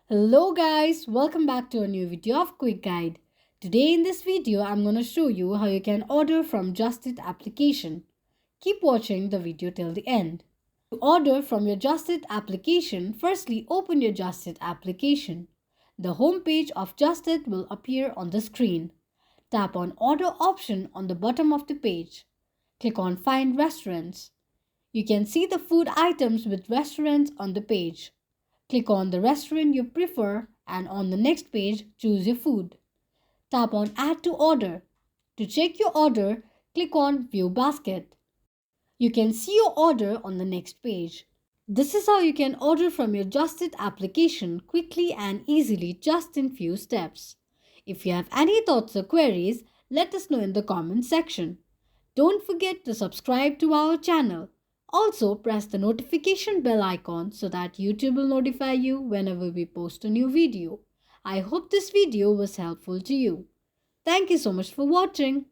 Hello guys, welcome back to a new video of Quick Guide. Today in this video, I'm going to show you how you can order from Just It application. Keep watching the video till the end. To order from your Just It application, firstly open your Just It application. The home page of Just It will appear on the screen. Tap on Order option on the bottom of the page. Click on Find Restaurants. You can see the food items with restaurants on the page. Click on the restaurant you prefer and on the next page, choose your food. Tap on Add to Order. To check your order, click on View Basket. You can see your order on the next page. This is how you can order from your Just It application quickly and easily just in few steps. If you have any thoughts or queries, let us know in the comment section. Don't forget to subscribe to our channel. Also, press the notification bell icon so that YouTube will notify you whenever we post a new video. I hope this video was helpful to you. Thank you so much for watching.